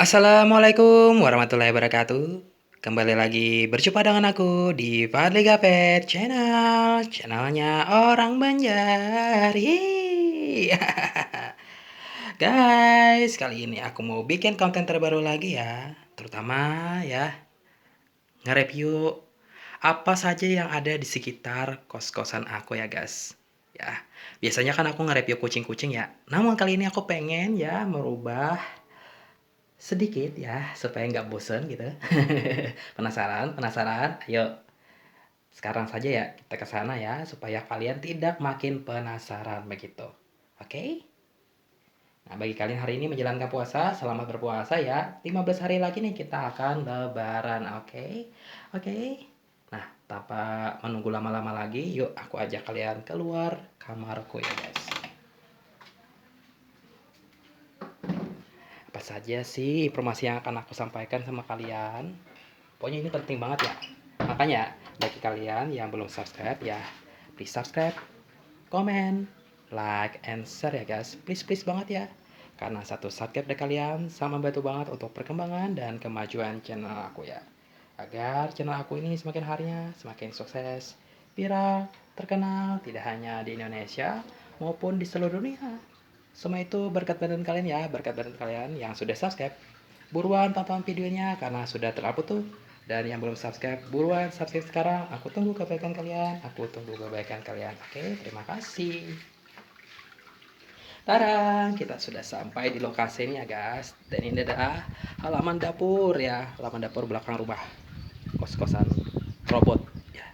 Assalamualaikum warahmatullahi wabarakatuh. Kembali lagi berjumpa dengan aku di Fadli Gapet Channel, channelnya orang Banjar. Yeay. Guys, kali ini aku mau bikin konten terbaru lagi ya, terutama ya nge-review apa saja yang ada di sekitar kos-kosan aku ya guys. Ya, biasanya kan aku nge-review kucing-kucing ya. Namun kali ini aku pengen ya merubah sedikit ya supaya nggak bosen gitu. Penasaran? Penasaran? Ayo sekarang saja ya kita ke sana ya supaya kalian tidak makin penasaran begitu. Oke? Nah, bagi kalian hari ini menjalankan puasa, selamat berpuasa ya. 15 hari lagi nih kita akan lebaran, oke? Oke. Nah, tanpa menunggu lama-lama lagi, yuk aku ajak kalian keluar kamarku ya, guys. Apa saja sih informasi yang akan aku sampaikan sama kalian? Pokoknya ini penting banget ya. Makanya bagi kalian yang belum subscribe ya, please subscribe, comment, like, and share ya guys. Please please banget ya. Karena satu subscribe dari kalian sama membantu banget untuk perkembangan dan kemajuan channel aku ya. Agar channel aku ini semakin harinya semakin sukses, viral, terkenal tidak hanya di Indonesia maupun di seluruh dunia. Semua itu berkat bantuan kalian ya, berkat bantuan kalian yang sudah subscribe. Buruan tonton videonya karena sudah terupload tuh. Dan yang belum subscribe, buruan subscribe sekarang. Aku tunggu kebaikan kalian. Aku tunggu kebaikan kalian. Oke, terima kasih. Tarang, kita sudah sampai di lokasinya guys. Dan ini adalah halaman dapur ya, halaman dapur belakang rumah kos-kosan robot ya.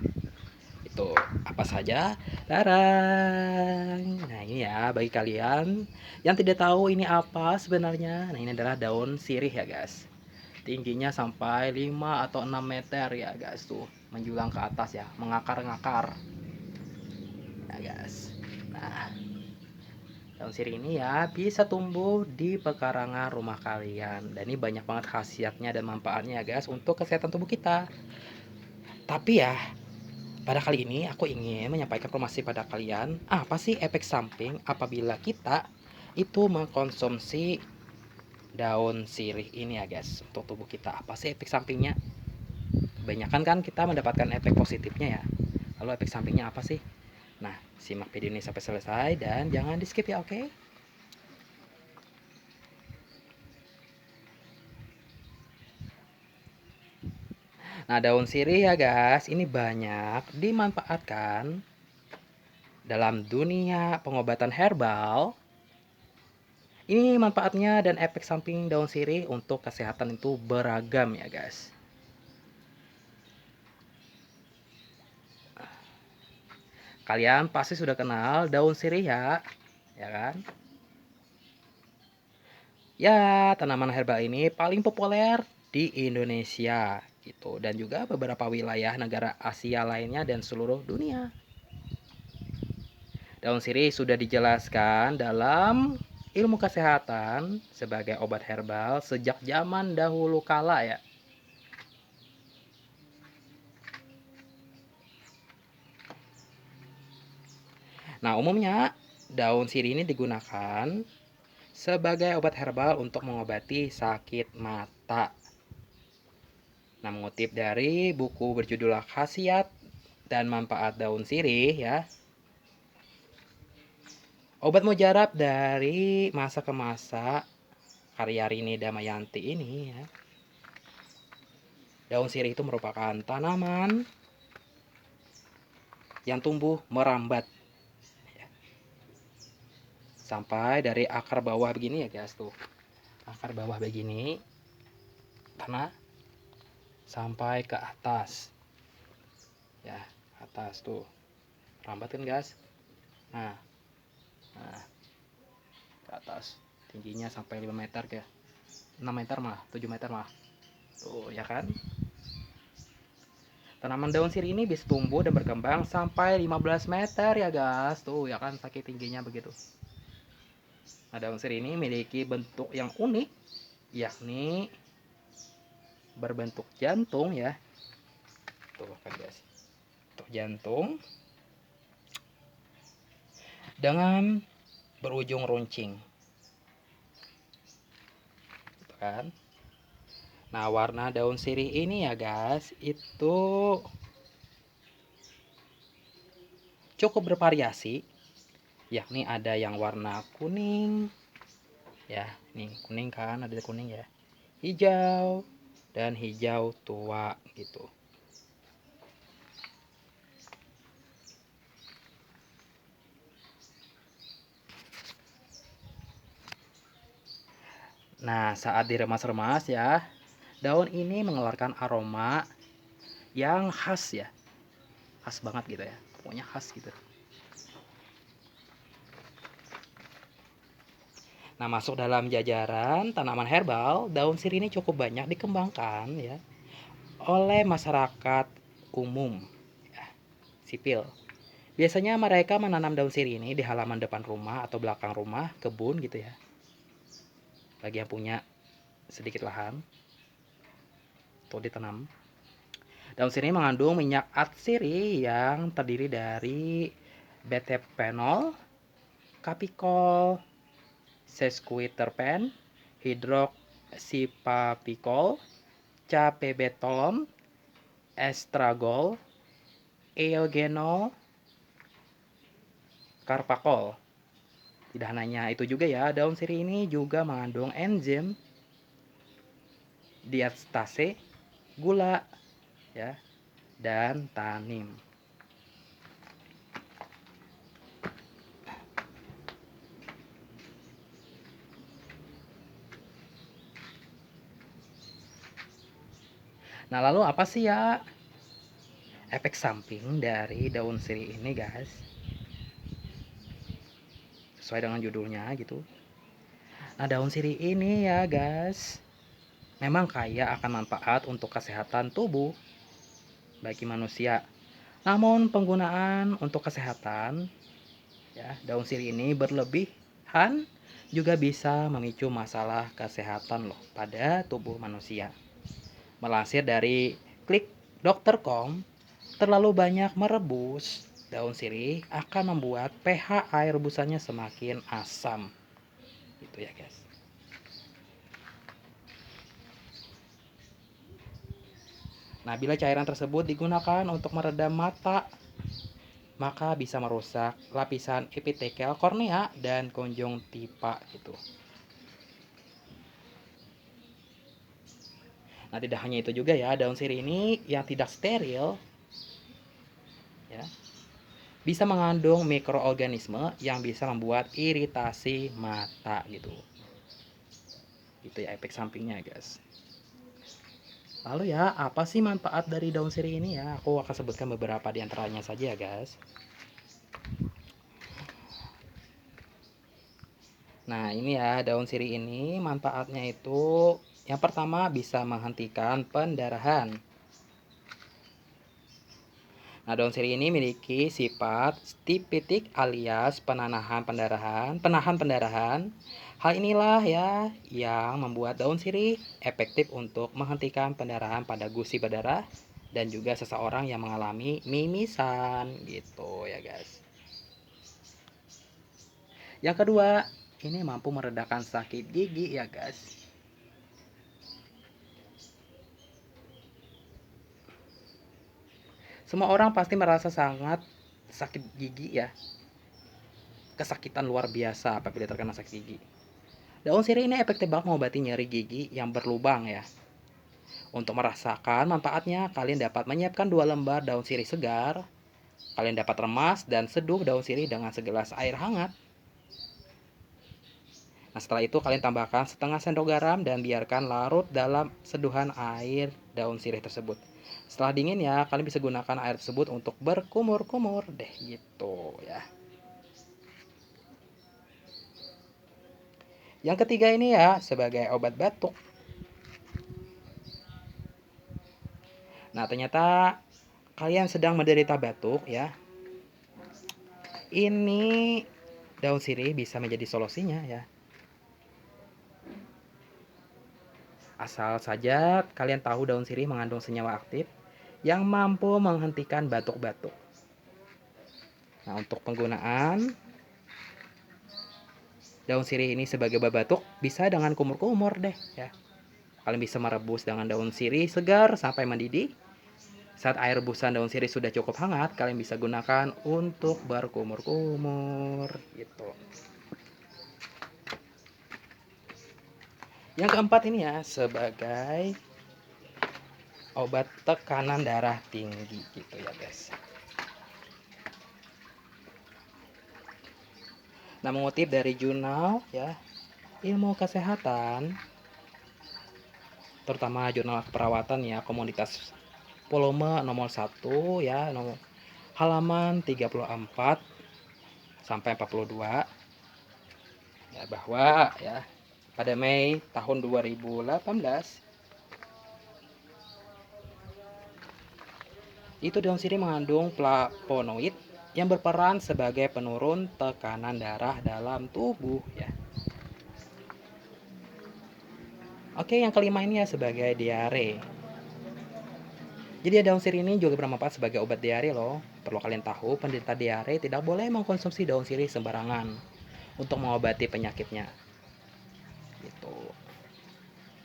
Itu apa saja? Tarang. Nah, ini ya bagi kalian yang tidak tahu ini apa sebenarnya. Nah, ini adalah daun sirih ya guys. Tingginya sampai 5 atau 6 meter ya guys tuh, menjulang ke atas ya, mengakar-ngakar. Ya guys. Nah, daun sirih ini ya bisa tumbuh di pekarangan rumah kalian. Dan ini banyak banget khasiatnya dan manfaatnya ya guys untuk kesehatan tubuh kita. Tapi ya, pada kali ini aku ingin menyampaikan informasi pada kalian, apa sih efek samping apabila kita itu mengkonsumsi daun sirih ini ya guys untuk tubuh kita. Apa sih efek sampingnya? Kebanyakan kan kita mendapatkan efek positifnya ya. Lalu efek sampingnya apa sih? Nah, simak video ini sampai selesai dan jangan di skip ya, oke? Nah, daun sirih ya guys, ini banyak dimanfaatkan dalam dunia pengobatan herbal. Ini manfaatnya dan efek samping daun sirih untuk kesehatan itu beragam ya guys. Kalian pasti sudah kenal daun sirih ya kan? Ya, tanaman herbal ini paling populer di Indonesia gitu dan juga beberapa wilayah negara Asia lainnya dan seluruh dunia. Daun sirih sudah dijelaskan dalam ilmu kesehatan sebagai obat herbal sejak zaman dahulu kala ya. Nah, umumnya daun sirih ini digunakan sebagai obat herbal untuk mengobati sakit mata. Nah, mengutip dari buku berjudul Khasiat dan Manfaat Daun Sirih ya. Obat mujarab dari masa ke masa karya Rini Damayanti ini ya. Daun sirih itu merupakan tanaman yang tumbuh merambat ya. Sampai dari akar bawah begini ya guys tuh. Akar bawah begini karena sampai ke atas. Ya, atas tuh. Merambat kan guys? Nah, nah, ke atas. Tingginya sampai 5 meter ya. 6 meter malah, 7 meter malah. Tuh, ya kan? Tanaman daun sirih ini bisa tumbuh dan berkembang sampai 15 meter ya guys. Tuh ya kan saking tingginya begitu. Nah, daun sirih ini memiliki bentuk yang unik, yakni berbentuk jantung ya. Tuh kan guys. Bentuk jantung dengan berujung runcing. Tuh kan. Nah, warna daun sirih ini ya guys, itu cukup bervariasi, yakni ada yang warna kuning, ya, nih kuning kan, ada kuning ya, hijau, dan hijau tua gitu. Nah, saat diremas-remas ya, daun ini mengeluarkan aroma yang khas ya, khas banget gitu ya, pokoknya khas gitu. Nah, masuk dalam jajaran tanaman herbal, daun sirih ini cukup banyak dikembangkan ya oleh masyarakat umum ya, sipil. Biasanya mereka menanam daun sirih ini di halaman depan rumah atau belakang rumah, kebun gitu ya. Bagi yang punya sedikit lahan untuk ditanam. Daun sirih mengandung minyak atsiri yang terdiri dari beta-penol, kapikol, sesquiterpen, hidroksipapikol, capebetolon, estragol, eugenol, karpakol. Tidak hanya itu juga ya, daun sirih ini juga mengandung enzim diastase, gula, ya, dan tanin. Nah, lalu apa sih ya efek samping dari daun sirih ini, guys? Sesuai dengan judulnya gitu. Nah, daun sirih ini ya, guys, memang kaya akan manfaat untuk kesehatan tubuh bagi manusia. Namun penggunaan untuk kesehatan ya, daun sirih ini berlebihan juga bisa memicu masalah kesehatan loh pada tubuh manusia. Melansir dari klikdokter.com, terlalu banyak merebus daun sirih akan membuat pH air rebusannya semakin asam. Gitu ya, guys. Nah, bila cairan tersebut digunakan untuk meredam mata, maka bisa merusak lapisan epitelial kornea dan konjungtiva gitu. Nah, tidak hanya itu juga ya, daun sirih ini yang tidak steril ya, bisa mengandung mikroorganisme yang bisa membuat iritasi mata gitu. Itu ya efek sampingnya, guys. Lalu ya, apa sih manfaat dari daun sirih ini ya? Aku akan sebutkan beberapa di antaranya saja ya, guys. Nah, ini ya, daun sirih ini manfaatnya itu yang pertama bisa menghentikan pendarahan. Nah, daun sirih ini memiliki sifat stipitik alias penahan pendarahan. Hal inilah ya yang membuat daun sirih efektif untuk menghentikan pendarahan pada gusi berdarah dan juga seseorang yang mengalami mimisan gitu ya, guys. Yang kedua, ini mampu meredakan sakit gigi ya, guys. Semua orang pasti merasa sangat sakit gigi ya, kesakitan luar biasa apabila terkena sakit gigi. Daun sirih ini efektif banget mengobati nyeri gigi yang berlubang ya. Untuk merasakan manfaatnya, kalian dapat menyiapkan 2 lembar daun sirih segar. Kalian dapat remas dan seduh daun sirih dengan segelas air hangat. Nah, setelah itu kalian tambahkan setengah sendok garam dan biarkan larut dalam seduhan air daun sirih tersebut. Setelah dingin ya, kalian bisa gunakan air tersebut untuk berkumur-kumur deh gitu ya. Yang ketiga ini ya sebagai obat batuk. Nah, ternyata kalian sedang menderita batuk ya. Ini daun sirih bisa menjadi solusinya ya. Asal saja kalian tahu daun sirih mengandung senyawa aktif yang mampu menghentikan batuk-batuk. Nah, untuk penggunaan daun sirih ini sebagai obat batuk bisa dengan kumur-kumur deh ya. Kalian bisa merebus dengan daun sirih segar sampai mendidih. Saat air rebusan daun sirih sudah cukup hangat, kalian bisa gunakan untuk berkumur-kumur gitu. Yang keempat ini ya, sebagai obat tekanan darah tinggi gitu ya guys. Nah, mengutip dari jurnal ya, ilmu kesehatan, terutama jurnal keperawatan ya, Komunitas volume nomor 1 ya, halaman 34 sampai 42 ya, bahwa ya pada Mei tahun 2018 itu daun sirih mengandung flavonoid yang berperan sebagai penurun tekanan darah dalam tubuh ya. Oke, yang kelima ini ya sebagai diare. Jadi daun sirih ini juga bermanfaat sebagai obat diare loh. Perlu kalian tahu, penderita diare tidak boleh mengkonsumsi daun sirih sembarangan untuk mengobati penyakitnya. Gitu.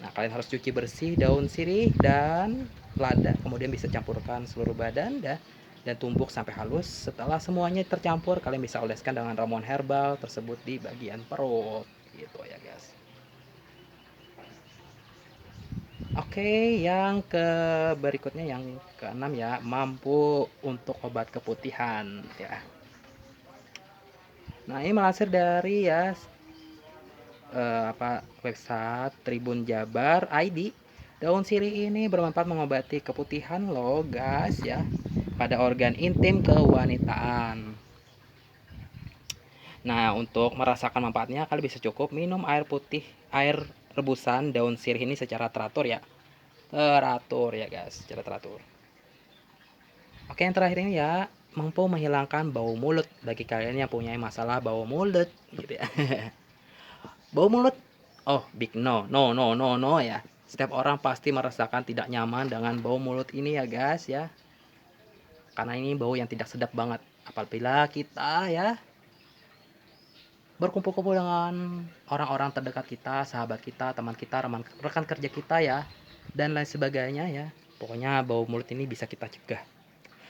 Nah, kalian harus cuci bersih daun sirih dan lada, kemudian bisa campurkan seluruh badan dan tumbuk sampai halus. Setelah semuanya tercampur, kalian bisa oleskan dengan ramuan herbal tersebut di bagian perut. Gitu ya guys. Oke, yang berikutnya yang keenam ya, mampu untuk obat keputihan ya. Nah, ini melansir dari ya website Tribun Jabar ID. Daun sirih ini bermanfaat mengobati keputihan loh guys ya, pada organ intim kewanitaan. Nah, untuk merasakan manfaatnya kalian bisa cukup minum air rebusan daun sirih ini secara teratur ya. Teratur ya guys, secara teratur. Oke, yang terakhir ini ya, mampu menghilangkan bau mulut bagi kalian yang punya masalah bau mulut gitu ya. Bau mulut, oh big no, no no no no ya. Setiap orang pasti merasakan tidak nyaman dengan bau mulut ini ya guys ya. Karena ini bau yang tidak sedap banget. Apabila kita ya berkumpul-kumpul dengan orang-orang terdekat kita, sahabat kita, teman kita, rekan kerja kita ya, dan lain sebagainya ya. Pokoknya bau mulut ini bisa kita cegah.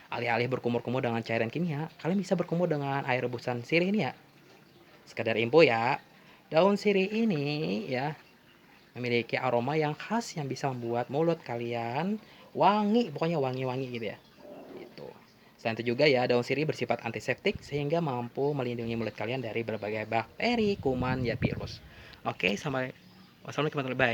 Alih-alih berkumur-kumur dengan cairan kimia, kalian bisa berkumur dengan air rebusan sirih ini ya. Sekedar info ya, daun sirih ini ya memiliki aroma yang khas yang bisa membuat mulut kalian wangi, pokoknya wangi-wangi gitu ya. Gitu. Selain itu juga ya, daun sirih bersifat antiseptik sehingga mampu melindungi mulut kalian dari berbagai bakteri, kuman, ya virus. Oke, sampai wassalamualaikum warahmatullahi wabarakatuh. Bye.